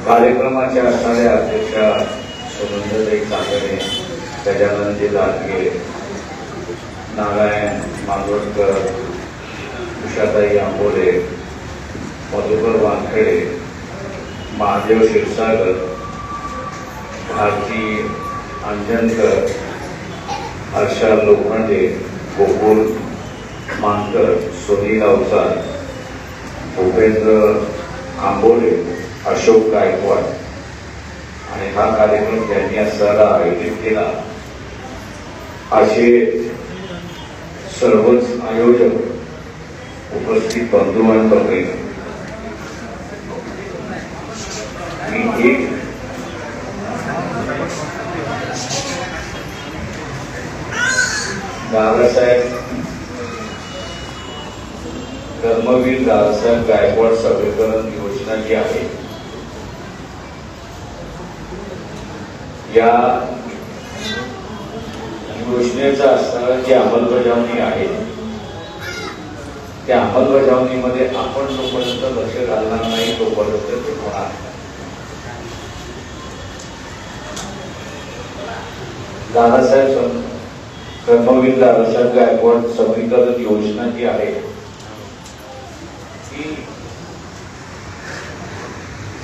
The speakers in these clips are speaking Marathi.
कार्यक्रमाच्या असणाऱ्या अध्यक्षा सुनंदाताई काकडे, गजाननजी दादगे, नारायण मांजवडकर, उषाताई आंबोले, मधुकर वानखेडे, महादेव क्षीरसागर, भारती अंजनकर, हर्षा लोखंडे, गोकुल मानकर, सुनील अवतार, भूपेंद्र आंबोले, अशोक गायकवाड आणि हा कार्यक्रम ज्यांनी असताना आयोजित केला असे सर्वच आयोजक, उपस्थित बंधू आणि भगिनी, मी एक दादासाहेब धर्मवीर दादासाहेब गायकवाड सबलीकरण योजना जी आहे या योजनेचा असणारी जी अंमलबजावणी आहे त्या अंमलबजावणीमध्ये आपण जोपर्यंत लक्ष घालणार नाही तोपर्यंत ते होणार. दादासाहेब धर्मवीर दादासाहेब गायकवाड सबलीकरण योजना जी आहे ती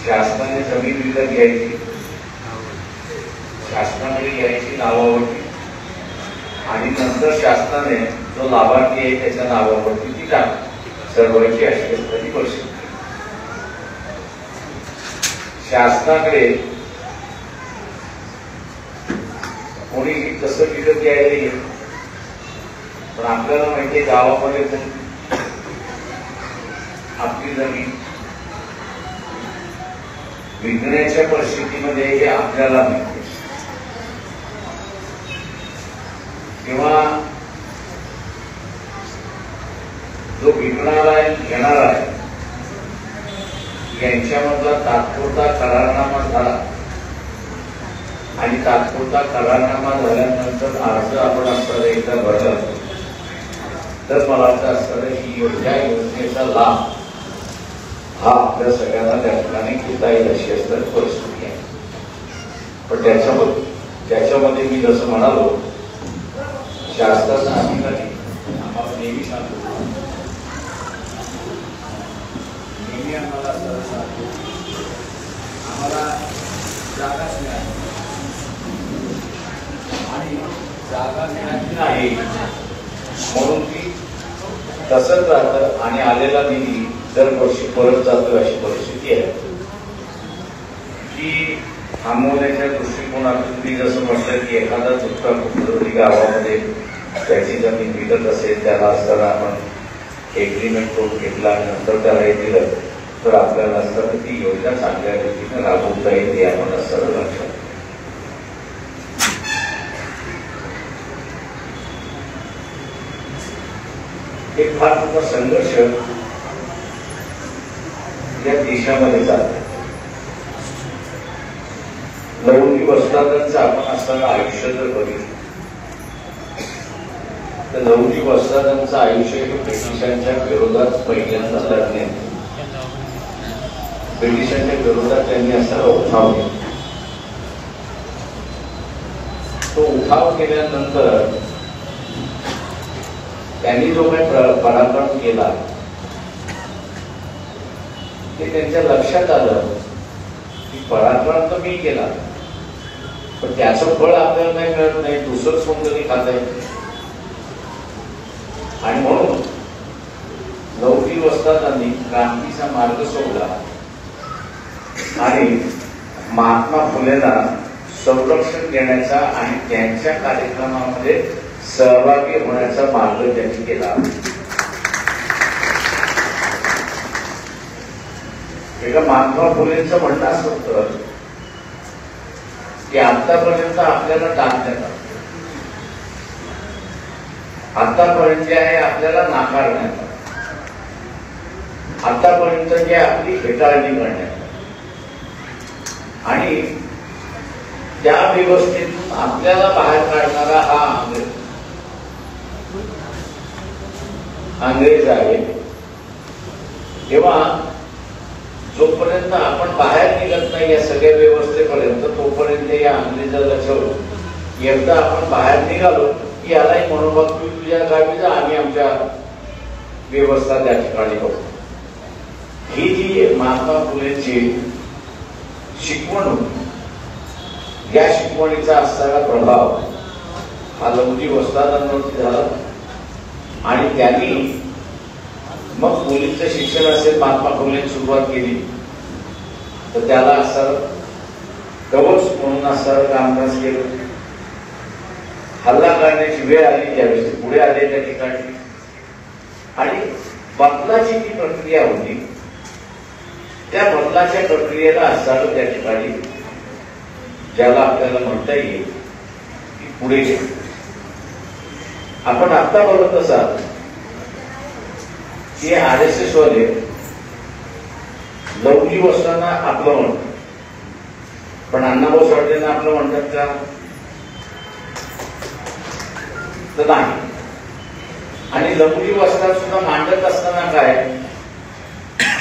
शासनाने जमीन विकत घ्यायची, शासनाकडे घ्यायची नावावरती आणि नंतर शासनाने जो लाभार्थी आहे त्याच्या नावावरती ती सर्वांची अशी असणारी परिस्थिती. शासनाकडे कोणीही कसं विकत घ्यायला येईल, पण आपल्याला माहिती आहे गावामध्ये आपली जमीन विकण्याच्या परिस्थितीमध्ये हे आपल्याला माहिती आहे. किंवा जो विकणारा आहे घेणारा आहे यांच्यामधला तात्पुरता करारनामा झाला आणि तात्पुरता करारनामा झाल्यानंतर अर्ज आपण असताना एकदा भरला तर मला असं असतं की या योजनेचा लाभ हा आपल्या सगळ्यांना त्या ठिकाणी घेता येईल अशी असणारी परिस्थिती आहे. पण त्याच्यामध्ये मी जसं म्हणालो शासनाचा अधिकारी आम्हाला नेहमी सांगतो, नेहमी आम्हाला असं सांगतो आम्हाला जागाच मिळाली आणि जागा मिळाली नाही म्हणून ती तसंच राहतं आणि आलेला निधी दरवर्षी परत जातो अशी परिस्थिती आहे. की थांबवण्याच्या दृष्टिकोनातून मी जसं म्हटलं की एखादा चुका कुठली गावामध्ये त्याची जमीन विकत असेल त्याला असताना आपण एग्रीमेंट करून घेतला आणि नंतर त्याला हे दिलं तर आपल्याला असताना ती योजना चांगल्या रीतीने राबवता येते आपण असताना लक्षात. एक फार मोठा संघर्ष या देशामध्ये चालतो. लवंगी वस्त्रादांचं आपण असताना आयुष्य जर बघितलं तर लवंगी वस्त्रादांचं आयुष्य हे ब्रिटिशांच्या विरोधात पहिल्यांदा लढणे, ब्रिटिशांच्या विरोधात त्यांनी असा उठाव केला. तो उठाव केल्यानंतर त्यांनी जो काही पराक्रम केला ते त्यांच्या लक्षात आलं की पराक्रम तर मी केला पण त्याचं फळ आपल्याला नाही मिळत नाही, दुसरंच कोणतरी खात आहे. आणि म्हणून लवंगी वस्त्रादांनी क्रांतीचा मार्ग सोडला आणि महात्मा फुलेंना संरक्षण देण्याचा आणि त्यांच्या कार्यक्रमामध्ये सहभागी होण्याचा मार्ग त्यांनी केला. एका महात्मा फुलेंचं म्हणणं असं होतं की आतापर्यंत आपल्याला टाकण्यात आलं, आतापर्यंत जे आहे आपल्याला नाकारण्यात आलं, आतापर्यंत जे आपली हेटाळणी करण्यात आणि त्या व्यवस्थेतून आपल्याला बाहेर काढणारा हा अंग्रेज आहे. तेव्हा जोपर्यंत आपण बाहेर निघत नाही या सगळ्या व्यवस्थेपर्यंत, तोपर्यंत या अंग्रेजाला ठेवून एकदा आपण बाहेर निघालो की यालाही मनोभाव तू तुझ्या गावी जा, आम्ही आमच्या व्यवस्था त्या ठिकाणी बघू. ही जी महात्मा फुलेंची शिकवण होती, या शिकवणीचा असणारा प्रभाव हा लवजी वस्तादांवरती झाला आणि त्यांनी मग मुलींचं शिक्षण असेल महात्मा फुलेंनी सुरुवात केली तर त्याला असं कवच म्हणून असं कामकाज केलं. हल्ला करण्याची वेळ आली ज्यावेळेस ते पुढे आले त्या ठिकाणी आणि बदलाची जी प्रक्रिया होती त्या बदलाच्या प्रक्रियेला असं त्या ठिकाणी ज्याला आपल्याला म्हणता येईल की पुढे गेले. आपण आता बोलत असाल की RSS वाले लवजी वस्तांना आपलं म्हणतात, पण अण्णाभाऊ साठेंना आपलं म्हणतात का? तर नाही. आणि लवजी वस्ताद सुद्धा मांडत असताना काय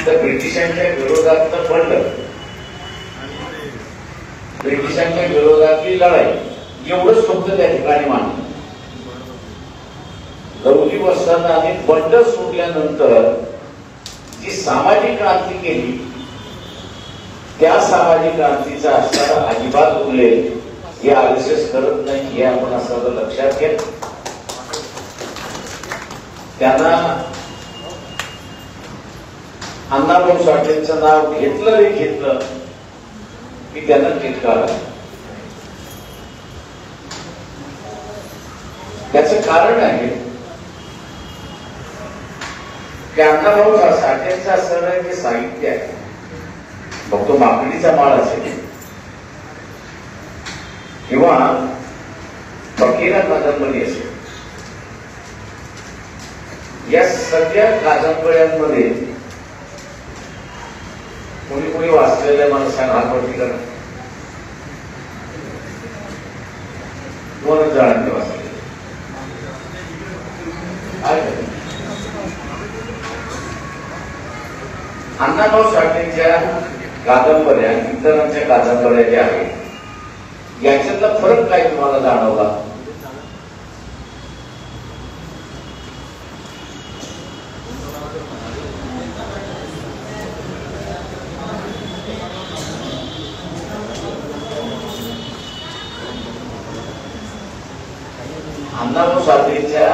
तर ब्रिटिशांच्या विरोधातलं बंड, ब्रिटिशांच्या विरोधातली लढाई एवढंच फक्त त्या ठिकाणी मांडलं. लवजी वस्तादांनी बंड सोडल्यानंतर जी सामाजिक क्रांती केली त्या सामाजिक क्रांतीचा असणारा अजिबात उल्लेख हे RSS करत नाही, हे आपण असं लक्षात घ्या. त्यांना अण्णाभाऊ साठेंचं नाव घेतलं रे घेतलं की त्यांना चिटकारा. त्याचं कारण आहे की अण्णाभाऊ साठेंचं असणारं जे साहित्य आहे, मग तो माकडीचा माळ असेल किंवा फकीरा कादंबरी असेल, या सगळ्या कादंबऱ्यांमध्ये कोणी कोणी वाचलेल्या माणसांना हातवरती करा, दोनच जणांनी वाचले. अण्णाभाऊ साठेंच्या कादंबऱ्या इतरांच्या कादंबऱ्या ज्या आहेत याच्यातला फरक काय तुम्हाला जाणवला? अण्णाभाऊ साठेंच्या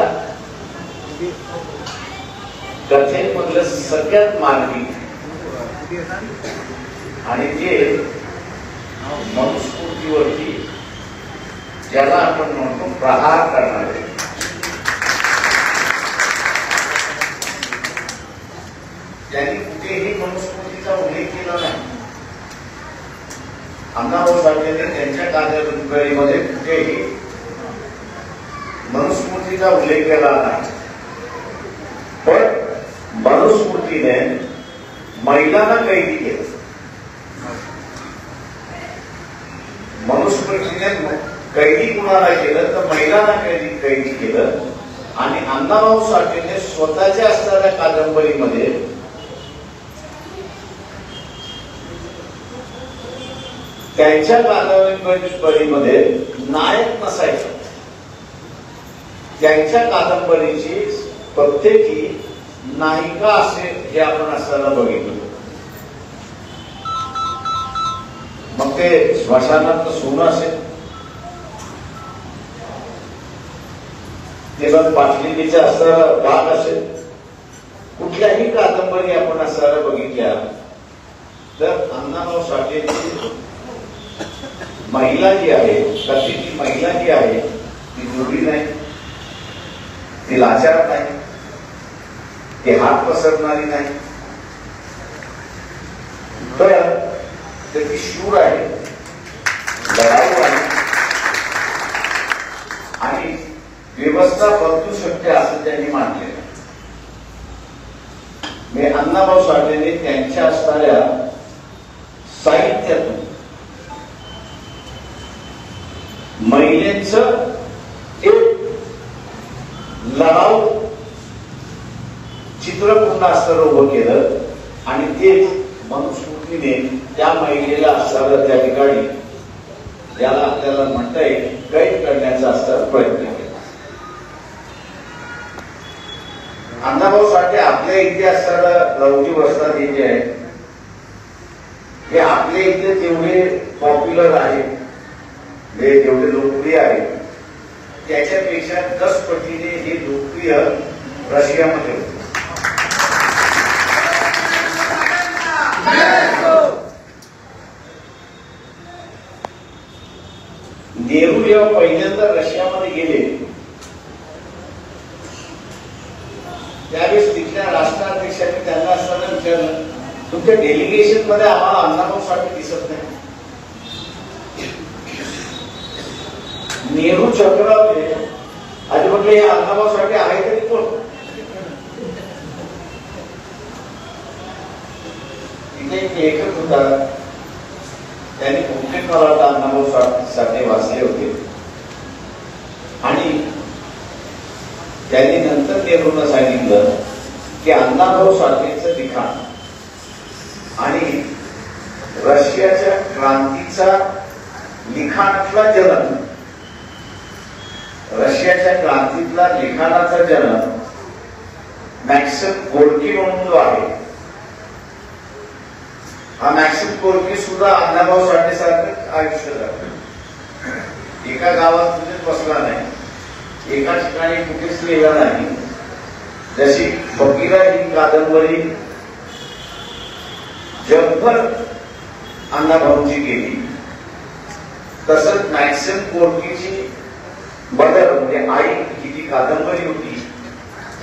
कथेमधलं सगळ्यात मार्मिक आणि जे मनुस्मृतीवरती ज्याला आपण म्हणतो प्रहार करणारे, त्यांनी कुठेही मनुस्मृतीचा उल्लेख केला नाही. अण्णाभाऊ साठेंनी त्यांच्या कादंबरीमध्ये कुठेही मनुस्मृतीचा उल्लेख केला नाही, पण मनुस्मृतीने महिलांना कैदी केलं. मनुस्मृतीने कैदी कुणाला केलं तर महिलांना कैदी केलं. आणि अण्णाभाऊ साठेने स्वतःच्या असणाऱ्या कादंबरीमध्ये त्यांच्या कादंबरीमध्ये नायक नसायचा. त्यांच्या कादंबरीची प्रत्येकी नायिका असेल हे आपण असताना बघितलं. मग ते स्मशानात सोनं असेल, ते मग पाटलिनीचा असणारा भाग असेल, कुठल्याही कादंबरी आपण असताना बघितल्या तर अण्णाभाऊ साठेंची महिला जी आहे, कथेची महिला जी आहे ती जोडी नाही, ती लाचार नाही, ती हात पसरणारी नाही, तर ती शूर आहे, लढाऊ आहे आणि व्यवस्था बदलू शकते असं त्यांनी मानलेलं. मी अण्णाभाऊ साठेने त्यांच्या असणाऱ्या साहित्यातून महिलेचं एक लढाऊ चित्र पूर्ण असताना उभं केलं आणि तेच मनुष्य पद्धतीने त्या महिलेला असताना त्या ठिकाणी ज्याला आपल्याला म्हणता येईल कैद करण्याचा असताना प्रयत्न केला. अण्णाभाऊ साठे आपल्या इथे असताना लवजी वस्ताद जे आहे हे आपल्या इथे जेवढे पॉप्युलर आहे, जेवढे लोकप्रिय आहे, त्याच्यापेक्षा 10 पटीने हे लोकप्रिय रशियामध्ये होते. नेहरू जेव्हा पहिल्यांदा रशियामध्ये गेले त्यावेळेस तिथल्या राष्ट्राध्यक्षांनी त्यांना असताना विचारलं, तुमच्या डेलिगेशन मध्ये आम्हाला अण्णाभाऊ साठे दिसत नाही. नेहरू चक्रावले आधी म्हटलं हे अण्णाभाऊ साठे आहे तरी कोण? तिथे एक लेखक होता, त्यांनी बहुतेक मला वाटतं अण्णाभाऊ साठे वाचले होते आणि त्यांनी नंतर नेहरूंना सांगितलं की अण्णाभाऊ साठेंचं लिखाण आणि रशियाच्या क्रांतीचा लिखाणातला जन्म, रशियाच्या क्रांतीतला लिखाणाचा जन्म मॅक्सिम गोर्की म्हणून जो आहे, हा मॅक्सिम गोर्की सुद्धा अण्णाभाऊ साठे सारखं आयुष्य झालं. एका गावात कुठेच बसला नाही, एका ठिकाणी कुठेच गेला नाही. जशी फकीरा ही कादंबरी जगभर अण्णाभाऊंची गेली, तसंच मॅक्सिम गोर्कीची मदर म्हणजे आई ही जी कादंबरी होती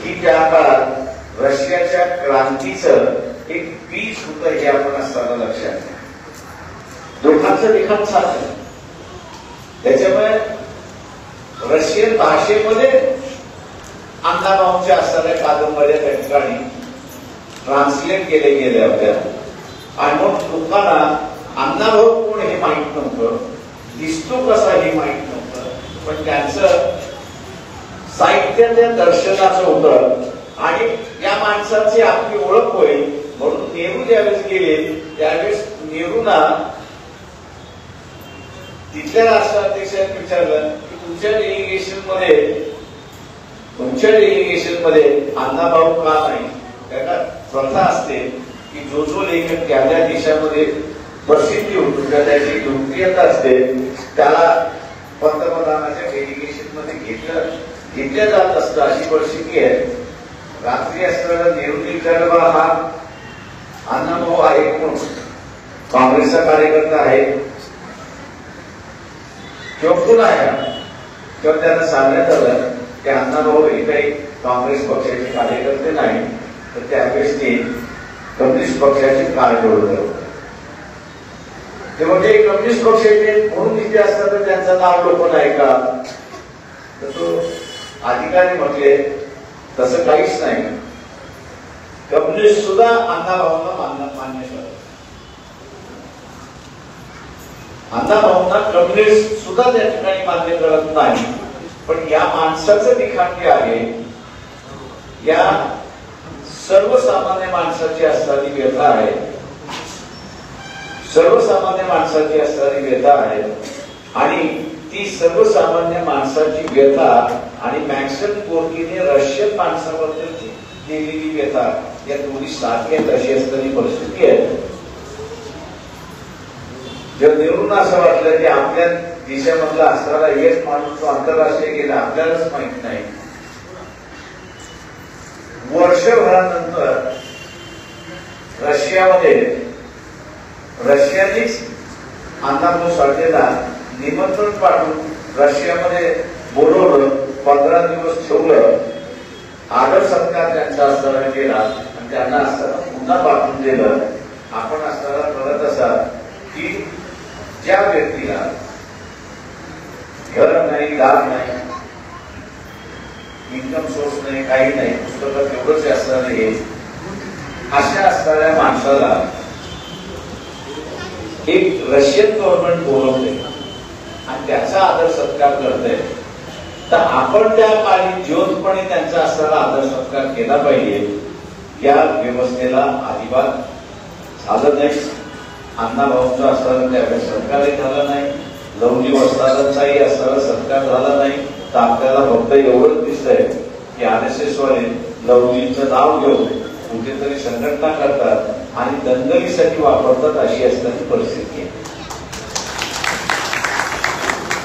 ही त्या काळात रशियाच्या क्रांतीचं एक बीज होतं हे आपण असताना लक्षात घ्या. दोघांचं लिखाण सारखं, त्याच्यामुळे रशियन भाषेमध्ये अण्णाभाऊंच्या असणाऱ्या कादंबऱ्या त्या ठिकाणी ट्रान्सलेट केले गेले होत्या आणि मग लोकांना अण्णाभाऊ कोण हे माहित नव्हतं, दिसतो कसा हे माहित नव्हतं, पण त्यांचं साहित्य त्या दर्शनाचं होतं आणि या माणसाची आपली ओळख होईल म्हणून नेहरू ज्यावेळेस गेले त्यावेळेस नेहरूंना तिथल्या राष्ट्राध्यक्षांनी विचारलं की तुमच्या डेलिगेशन मध्ये अण्णाभाऊ का नाही? त्याला प्रथा असते की जो लेखक त्या देशामध्ये प्रसिद्धी होतो त्याची लोकप्रियता असते त्याला पंतप्रधानाच्या डेलिगेशन मध्ये घेतल्या जात असतं, अशी परिस्थिती आहे. रात्री असताना नेहरूंनी विचारलं, हा अण्णाभाऊ आहे कोण? काँग्रेसचा कार्यकर्ता आहे किंवा कोण आहे? किंवा त्यांना सांगण्यात आलं की अण्णाभाऊ हे काही काँग्रेस पक्षाचे कार्यकर्ते नाही, तर त्यावेळेस ते कम्युनिस्ट पक्षाचे कार्यकर्ते होते. ते म्हणजे कम्युनिस्ट पक्षाचे म्हणून तिथे असतात तर त्यांचं नाव लोक नाही का? तर तो अधिकारी म्हटले तसं काहीच नाही, कम्युनिस्ट सुद्धा अण्णाभाऊंना मान्य करतात. अण्णाभाऊंना कम्युनिस्ट सुद्धा त्या ठिकाणी मान्य करत नाही. पण या माणसाचं लिखाण जे आहे या सर्वसामान्य माणसाची असणारी व्यथा आहे, सर्वसामान्य माणसाची असणारी व्यथा आहे आणि ती सर्वसामान्य माणसाची व्यथा आणि मॅक्सिम गोर्कीने रशियन माणसाबद्दलची दिलेली व्यथा या दोन्ही सारख्या अशी असणारी परिस्थिती आहे. जर नेहरूंना असं वाटलं की आपल्या देशामधला असणारा एक माणूस तो आंतरराष्ट्रीय गेला आपल्यालाच माहित नाही, वर्षभरानंतर रशियानेच अण्णाभाऊ साठेला निमंत्रण पाठवून रशियामध्ये बोलवलं, 15 दिवस ठेवलं, आदर सत्कार त्यांचा असताना केला आणि त्यांना असताना पुन्हा पाठवून दिलं. आपण असताना कळत असा की ज्या व्यक्तीला घर नाही, लाभ नाही, इन्कम सोर्स नाही, काही नाही, पुस्तकात एवढंच असणार हे, अशा असणाऱ्या माणसाला एक रशियन गव्हर्नमेंट बोलवते आणि त्याचा आदर सत्कार करते. तर आपण त्या काळी ज्योतपणे त्यांचा असणारा आदर सत्कार केला पाहिजे. या व्यवस्थेला अजिबात झालं नाही. अण्णाभाऊंचा असताना त्यावेळेस सत्कारही झाला नाही, लवजी वस्तादांचाही असताना सत्कार झाला नाही. तर आपल्याला फक्त एवढंच दिसतंय की RSS वाले लवजींचं नाव घेऊन कुठेतरी संघटना करतात आणि दंगलीसाठी वापरतात, अशी असणारी परिस्थिती आहे.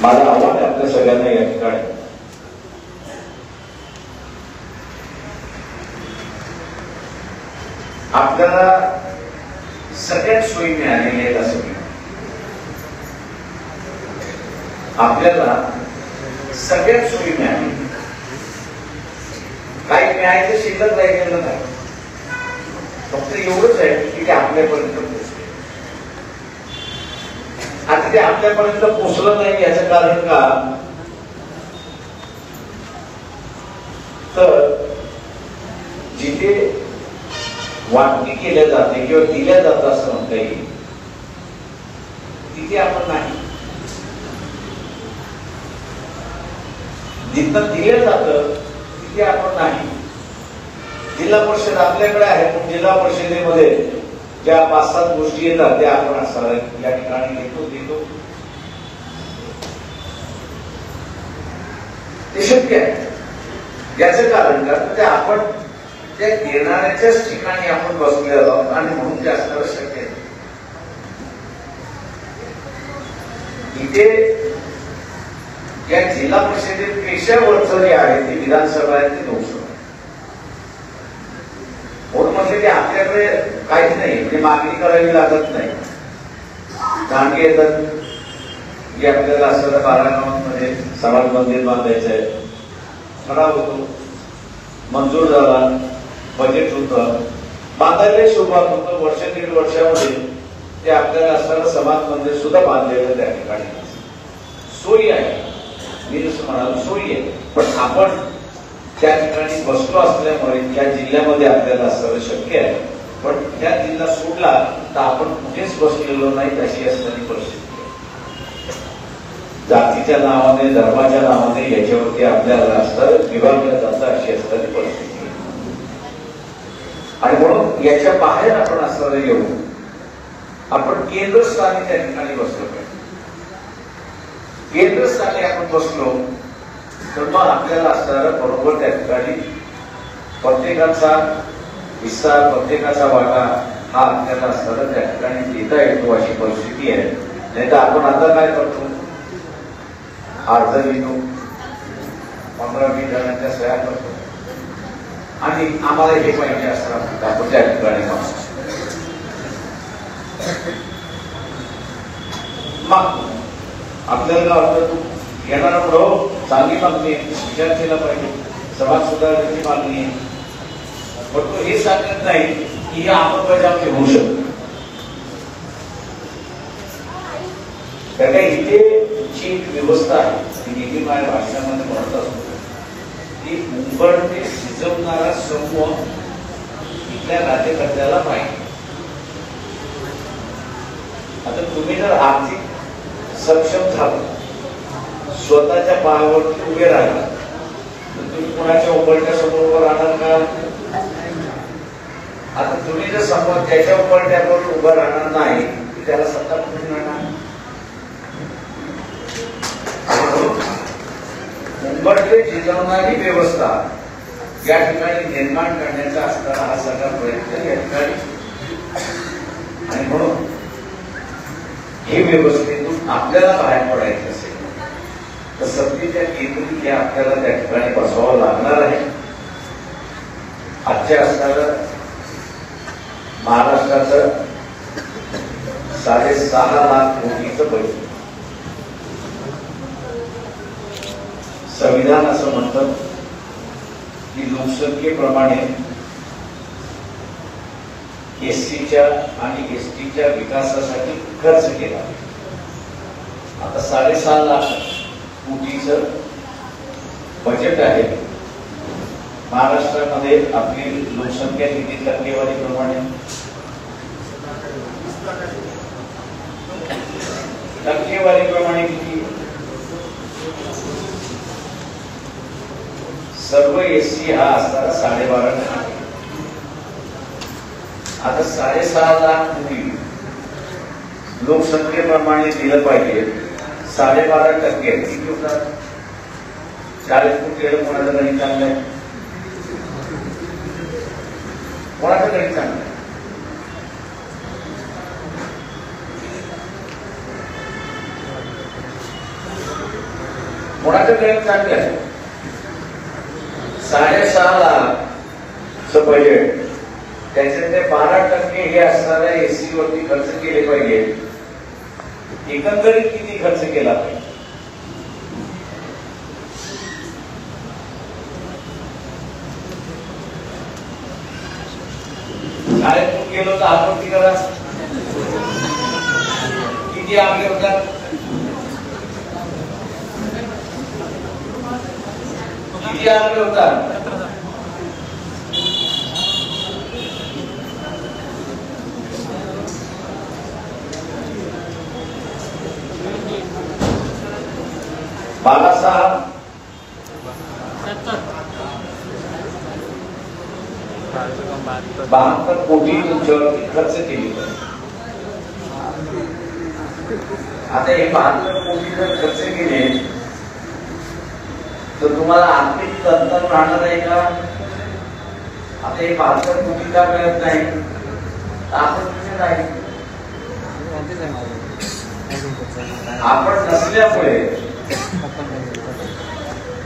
माझं आव्हान आहे आपल्या सगळ्यांना या ठिकाणी, आपल्याला सगळ्यात सोयी मिळालेली आहेत असं मी, आपल्याला सगळ्यात सोयी मिळाली, काही मिळायचं शिल्लक राहिलेलं नाही. फक्त एवढंच आहे की ते आपल्यापर्यंत पोहोचले. आता ते आपल्यापर्यंत पोहोचलं नाही याचं कारण का, तर जिथे वाटणी केल्या जाते किंवा दिल्या जातं असं म्हणता येईल, तिथे आपण नाही. जिथं दिलं जातं तिथे आपण नाही. जिल्हा परिषद आपल्याकडे आहे, पण जिल्हा परिषदेमध्ये ज्या 5-7 गोष्टी येतात त्या आपण असणार या ठिकाणी देतो. ते शक्य आहे. याचं कारण का, ते आपण त्या देणाऱ्याच्याच ठिकाणी आपण बसलेलो आहोत आणि म्हणून ते असणारं शक्य आहे. इथे या जिल्हा परिषदेपेक्षा वरचं जे आहे ते विधानसभा आहे, ते लोकसभा. म्हणून म्हटलं की आपल्याकडे काहीच नाही, म्हणजे मागणी करावी लागत नाही. दांडगे येतात की आपल्याला असं 12 गावांमध्ये समाज मंदिर बांधायचं आहे, ठराव होतो, मंजूर झाला, बजेट होतं, बांधायला सुरुवात होतं. वर्ष 1.5 वर्षामध्ये ते आपल्याला असणारं समाज मंदिर सुद्धा बांधलेलं त्या ठिकाणी. सोयी आहे, मी जसं म्हणालो सोयी आहे, पण आपण त्या ठिकाणी बसलो असल्यामुळे त्या जिल्ह्यामध्ये आपल्याला असणं शक्य आहे. पण त्या जिल्हा सोडला तर आपण कुठेच बसलेलो नाही, अशी असणारी परिस्थिती आहे. जातीच्या नावाने, धर्माच्या नावाने याच्यावरती आपल्याला असतं विभागलं जातं, अशी असणारी परिस्थिती आहे. आणि म्हणून याच्या बाहेर आपण असणारे येऊ, आपण केंद्रस्थानी त्या ठिकाणी बसलो पाहिजे. केंद्रस्थानी आपण बसलो तर मग आपल्याला असणारा बरोबर त्या ठिकाणी प्रत्येकाचा हिस्सा, प्रत्येकाचा वाटा हा आपल्याला असणारा त्या ठिकाणी देता येतो, अशी परिस्थिती आहे. नाही तर आपण आता काय करतो, अर्ज लिहितो, 15-20 जणांच्या सह्या करतो आणि आम्हाला हे पाहिजे असं आपण त्या ठिकाणी मग आपल्याला वाटतं येणारा पुढं चांगली मागणी आहे, विचार केला पाहिजे, समाज सुधारण्याची मागणी आहे. पण तो हे सांगत नाही की ही अंमलबजावणी होऊ शकते. तर काय इथे जी एक व्यवस्था आहे ती नेहमी माझ्या भाषणामध्ये म्हणत असतो की मुंबई ते शिजवणारा समूह इथल्या राज्यकर्त्याला पाहिजे. आता तुम्ही जर आर्थिक सक्षम झाला, स्वतःच्या पायावरती उभे राहिला, तर तुम्ही कोणाच्या उंबरट्या समोर राहणार का? आता तुम्ही जर समोर त्याच्या उंबरट्यावर उभं राहणार नाही, त्याला सत्ता कुठून मिळणार? उंबरटे झिजवणारी व्यवस्था या ठिकाणी निर्माण करण्याचा असणारा हा सगळा प्रयत्न या ठिकाणी. आणि म्हणून ही व्यवस्थेतून आपल्याला बाहेर पडायचं असेल तर सत्तेच्या केंद्री हे आपल्याला त्या ठिकाणी बसवावं लागणार आहे. आजच्या असणारं महाराष्ट्राचं 6.5 लाख कोटीचं बजेट, संविधान असं म्हणतं की लोकसंख्येप्रमाणे एससीच्या आणि एसटीच्या विकासासाठी खर्च केला. आता 6.5 लाख कोटीचं बजेट आहे. महाराष्ट्रामध्ये आपली लोकसंख्या किती टक्केवारीप्रमाणे? टक्केवारीप्रमाणे किती? सर्व एससी हा असणारा 12.5%. आता 6.5 लाख कोटी लोकसंख्येप्रमाणे दिलं पाहिजे 12.5% किती होतात 40 कोटी कोणाचं गणित चांगलं आहे कोणाचं गणित चांगलं आहे कोणाचं गणित चांगलं आहे 6.5 लाखचं बजेट त्याच्यातले 12% हे असणाऱ्या एसी वरती खर्च केले पाहिजे एकंदरीत किती खर्च केला पाहिजे शाळेतून गेलो तर आत्महत्या करा किती आकडे होतात किती आकडे होतात बाळासाहेब 72 कोटी तुमच्यावरती खर्च केली आता हे 72 कोटी जर खर्च केले तर तुम्हाला आर्थिक तंत्र राहणार आहे का आता हे 72 कोटी का मिळत नाही आपण तिथे नाही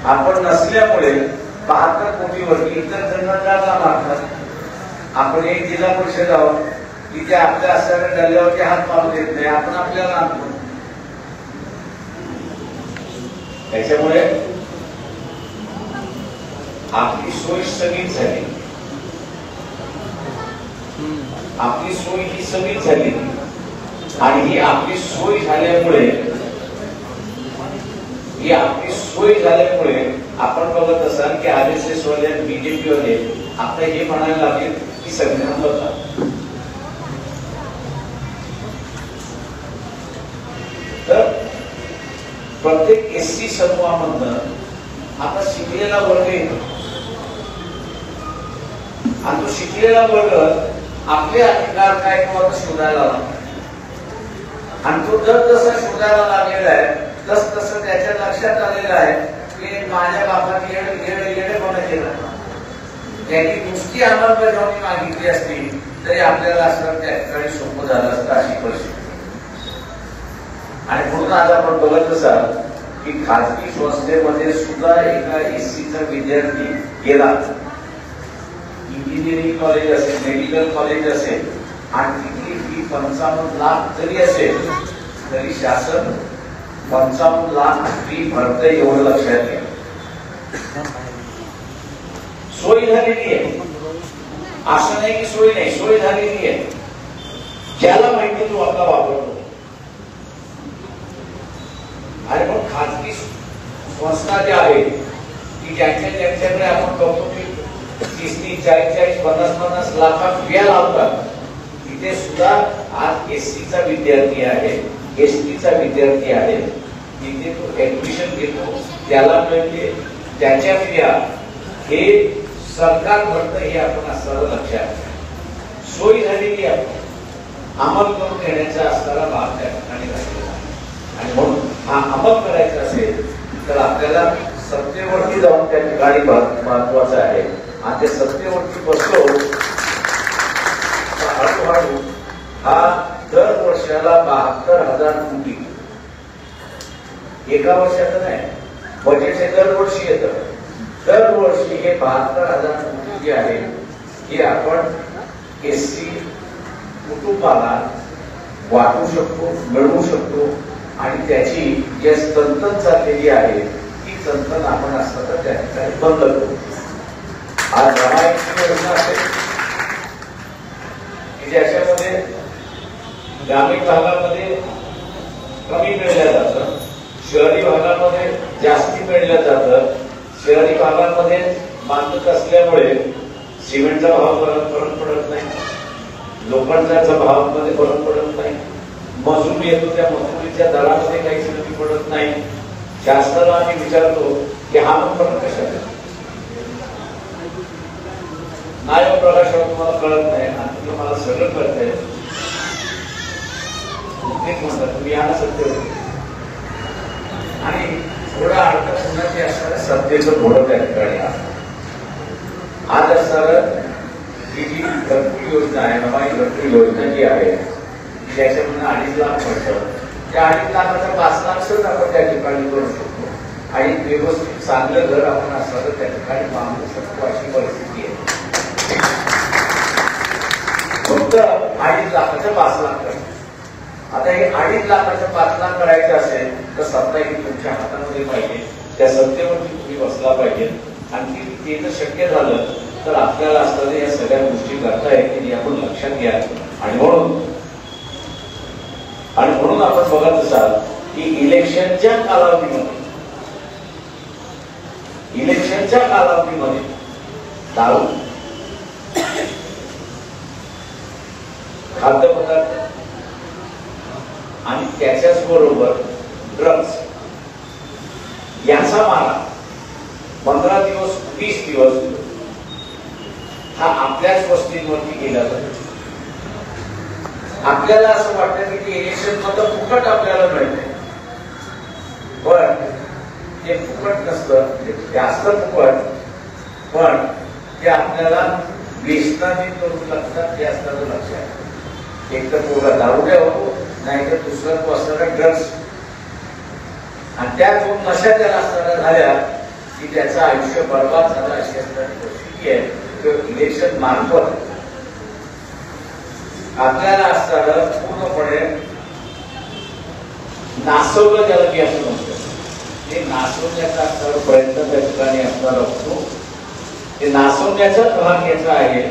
आपण नसल्यामुळे 72 कोटीवरती इतर जण का मारतात आपण एक जिल्हा परिषद आहोत तिथे आपल्या असणाऱ्या डल्ल्यावरती हात मारू देत नाही आपण आपल्याला आणतो त्याच्यामुळे आपली सोय स्थगित झाली आपली सोय ही स्थगित झाली आणि ही आपली सोय झाल्यामुळे आपण बघत असाल की RSS वाले बीजेपी वाले आता हे म्हणायला लागले की संविधान बदला तर प्रत्येक SC समूहामधनं आता शिकलेला वर्ग येतो आणि तो शिकलेला वर्ग आपले अधिकार काय शोधायला लागतो आणि तो जर जसा शोधायला लागलेला आहे तस त्याच्या लक्षात आलेलं आहे की माझ्या बापाने येडेपणा केला त्यांनी नुसती अंमलबजावणी मागितली असती तरी आपल्याला असं त्या ठिकाणी सोपं झालं असतं अशी परिस्थिती आणि म्हणून आज आपण बघत असाल की खाजगी संस्थेमध्ये सुद्धा एका SCचा विद्यार्थी गेला इंजिनिअरिंग कॉलेज असेल मेडिकल कॉलेज असेल आणि तिथली फी 55 लाख जरी असेल तरी शासन 55 लाख फी भरते एवढं लक्षात घ्या सोय झालेली आहे असं नाही की सोय नाही सोय झालेली आहे ज्याला माहिती तो आपला वापरतो आणि मग खाजगी संस्था ज्या आहेत की ज्यांच्याकडे आपण बघतो की 30-40 40-50 लाखात व्या लावतात तिथे सुद्धा आज SCचा विद्यार्थी आहे STचा विद्यार्थी आहे तिथे तो ऍडमिशन घेतो त्याला मिळते त्याच्या फिया हे सरकार भरतं हे आपण असणारं लक्षात सोय झालेली आहे अंमल करून घेण्याचा असणारा भाग त्या ठिकाणी राहिलेला आणि म्हणून हा अंमल करायचा असेल तर आपल्याला सत्तेवरती जाऊन त्या ठिकाणी महत्वाचं आहे आणि त्या सत्तेवरती बसलो हळूहळू हा दर वर्षाला 72,000 कोटी एका वर्षाचं नाही बजेट हे दरवर्षी येतं दरवर्षी हे 72,000 कोटी जे आहे हे आपण SC कुटुंबाला वाटू शकतो मिळवू शकतो आणि त्याची जी संतन चाललेली आहे ती संतन आपण असं तर त्या ठिकाणी बंद करू आज रमाईची योजना असेल की ज्याच्यामध्ये ग्रामीण भागामध्ये कमी मिळल्या जातं शहरी भागामध्ये जास्ती मिळल्या जातं शहरी भागामध्ये बांधत असल्यामुळे सिमेंटचा भाव फरक पडत नाही लोखंडाचा भावामध्ये फरक पडत नाही मजूर येतो त्या मजुरीच्या दरामध्ये काहीच कमी पडत नाही शासनाला आम्ही विचारतो की हा मग फरक कशाला नाही प्रकाशावर तुम्हाला कळत नाही आणि तुम्हाला सगळं कळत आहे एक म्हणतात तुम्ही याला सत्य आणि थोडा अर्थ पुन्हा ते असणारं सत्तेचं घोडं त्या ठिकाणी आज असणारं ही जी घरकुल योजना आहे नवा घरकुल योजना जी आहे त्याच्यामधून 2.5 लाख पडतं त्या 2.5 लाखाचा 5 लाख आपण त्या ठिकाणी करू शकतो आणि व्यवस्थित चांगलं घर आपण असणारं त्या ठिकाणी बांधू शकतो अशी परिस्थिती आहे. फक्त 2.5 लाखाचं 5 लाख करायचं. आता हे 2.5 लाखाचं 5 लाख करायचं असेल तर सत्ता ही तुमच्या हातामध्ये पाहिजे त्या सत्तेवरती तुम्ही बसला पाहिजे आणि ते जर शक्य झालं तर आपल्याला असणाऱ्या या सगळ्या गोष्टी करता येतील आपण लक्षात घ्या आणि म्हणून आपण बघत असाल की इलेक्शनच्या कालावधीमध्ये दारू खाद्यपदार्थ आणि त्याच्याच बरोबर ड्रग्स याचा मारा 15 दिवस 20 दिवस हा आपल्याच वस्तींवरती केला जातो. आपल्याला असं वाटतं की ते इलेक्शन मध्ये फुकट आपल्याला मिळते पण ते फुकट नसतं ते असतं फुकट पण ते आपल्याला व्यसनाने करून लागतात ते असतं लक्षात. एक तर पोरा दारुड्या होतो नाहीतर दुसरा तो असणारा ड्रग्स आणि त्या दोन नशा त्याला असणाऱ्या झाल्या की त्याचं आयुष्य बर्बाद झालं अशी असणारी परिस्थिती आहे. इलेक्शन मार्फत आपल्याला असणारं पूर्णपणे नासवलं ज्याला की असं म्हणतात ते नासवण्याचा असणारा प्रयत्न त्या ठिकाणी असणार असतो. ते नासवण्याचाच भाग याचा आहे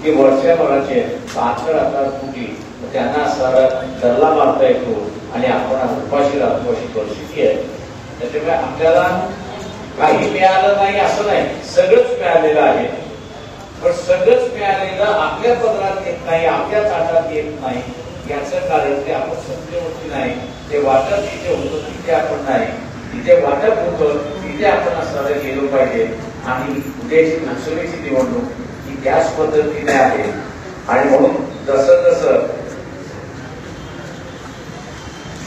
की वर्षभराचे 72,000 कोटी त्यांना असणारा धरला मारता येतो आणि आपण उपाशी राहतो अशी परिस्थिती आहे. त्याच्यामुळे आपल्याला काही मिळालं नाही असं नाही सगळंच मिळालेलं आहे पण सगळंच मिळालेलं आपल्या पदरात येत नाही आपल्या ताटात येत नाही याचं कारण ते आपण सत्तेवरती नाही ते वाटप जिथे होतं तिथे आपण नाही जिथे वाटप होतं तिथे आपण असणारं गेलो पाहिजे आणि उद्याची लोकसभेची निवडणूक ही त्याच पद्धतीने आहे. आणि म्हणून जसं जसं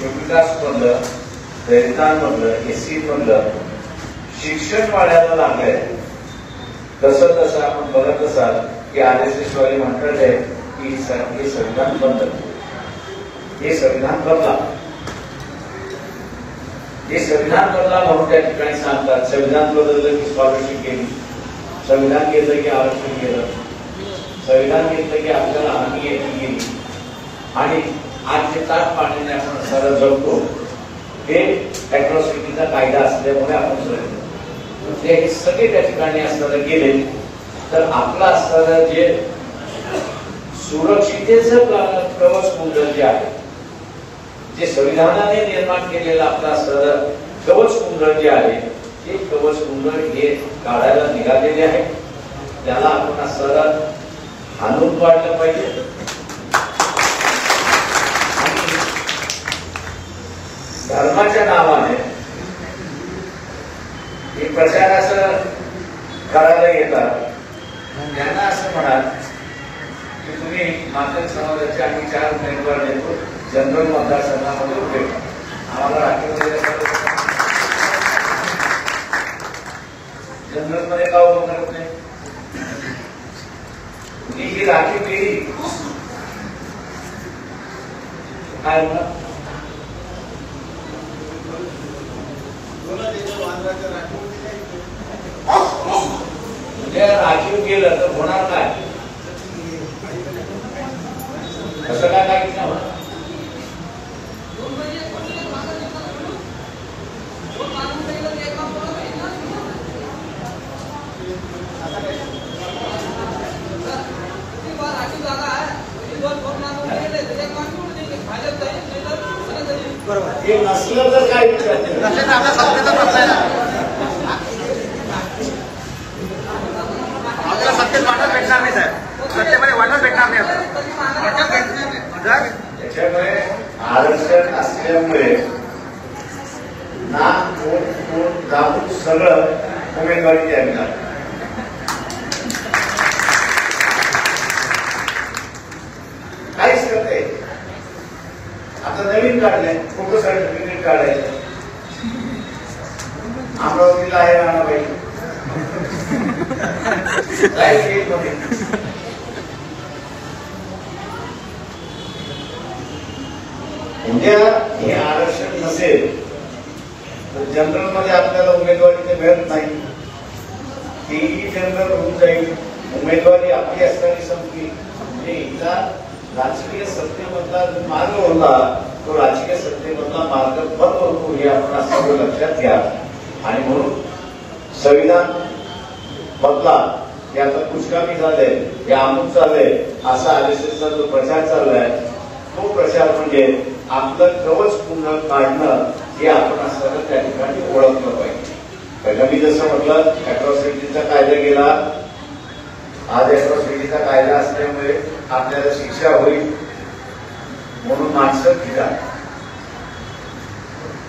विकास मधलं दलितांमधलं एससी मधलं शिक्षण वाढायला लागलंय तसं तसं आपण बघत असाल की RSS वाले म्हणतात आहे की हे संविधान बंद हे संविधान बदला म्हणून त्या ठिकाणी सांगतात. संविधान बदललं की स्कॉलरशिप गेली संविधान घेतलं की आरक्षण गेलं संविधान घेतलं की आपल्याला हानी याची गेली आणि आज जे ताट पाण्याने आपण सरळ जगतो हे अॅट्रॉसिटीचा कायदा असल्यामुळे आपण जगतो हे सगळे त्या ठिकाणी असणारं गेले तर आपलं असणारं जे सुरक्षितेचं कवच कुंडल जे आहे जे संविधानाने निर्माण केलेलं आपलं असणारं कवच कुंडल जे आहे ते कवच कुंडल हे काढायला निघालेले आहे. त्याला आपण असणारं हाणून पाडलं पाहिजे. धर्माच्या नावाने हे प्रचार असं करायला येतात त्यांना असं म्हणाल की तुम्ही मातंग समाजाचे आम्ही 4 उमेदवार देतो जनरल मतदारसंघामध्ये उभे आम्हाला राखीव जनरल मध्ये का उभं करत नाही ही राखीव केली काय राखीव केलं तर होणार काय असं काय काही हे नसलं तर काय आपल्याला सत्तेत वाटत भेटणार नाही साहेब सत्तेमध्ये वाटत भेटणार नाही त्याच्यामुळे आरक्षण असल्यामुळे नाक कोण जाऊन सगळं उमेदवारी द्यावी लागते. काहीच करते आता नवीन नवीन काढलंय, फोटो सर्टिफिकेट काढायचं. अमरावतीला आहे राणाबाई उद्या हे आरक्षण नसेल तर जनरल मध्ये आपल्याला उमेदवारी तर मिळत नाही. तेही जनरल होऊन जाईल, उमेदवारी आपली असताना संपली. म्हणजे एकदा राजकीय सत्तेमधला जो मार्ग होता तो राजकीय सत्तेमधला मार्ग बंद होतो हे आपण असं लक्षात घ्या. आणि म्हणून संविधान बदला हे आता पुष्कळी झाले, हे अमुक चाललंय असा आरएसएसचा जो प्रचार चाललाय तो प्रचार म्हणजे आपलं कवच पुन्हा काढणं हे आपण असताना त्या ठिकाणी ओळखलं पाहिजे. पहिला मी जसं म्हटलं अॅट्रॉसिटीचा कायदा केला, आज अॅट्रॉसिटीचा कायदा असल्यामुळे आपल्याला शिक्षा होईल म्हणून माणसं घेतात.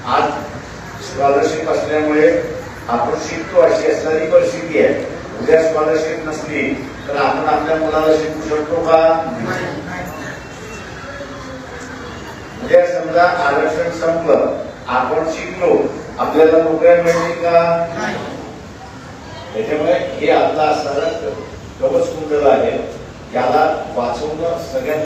आज स्कॉलरशिप असल्यामुळे आपण शिकतो अशी असणारी परिस्थिती आहे. उद्या स्कॉलरशिप नसली तर आपण आपल्या मुलाला शिकू शकतो का? उद्या समजा आरक्षण संपलं, आपण शिकलो, आपल्याला नोकऱ्या मिळतील का? त्याच्यामुळे हे आपला असणारा कवच कुंडल आहे, याला वाचवणं सगळ्यात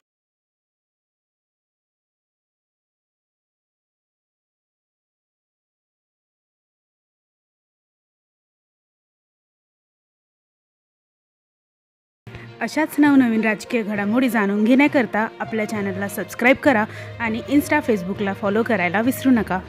अशाच नवनवीन राजकीय घडामोडी जाणून घेण्याकरता आपल्या चॅनलला सबस्क्राईब करा आणि इन्स्टा फेसबुकला फॉलो करायला विसरू नका.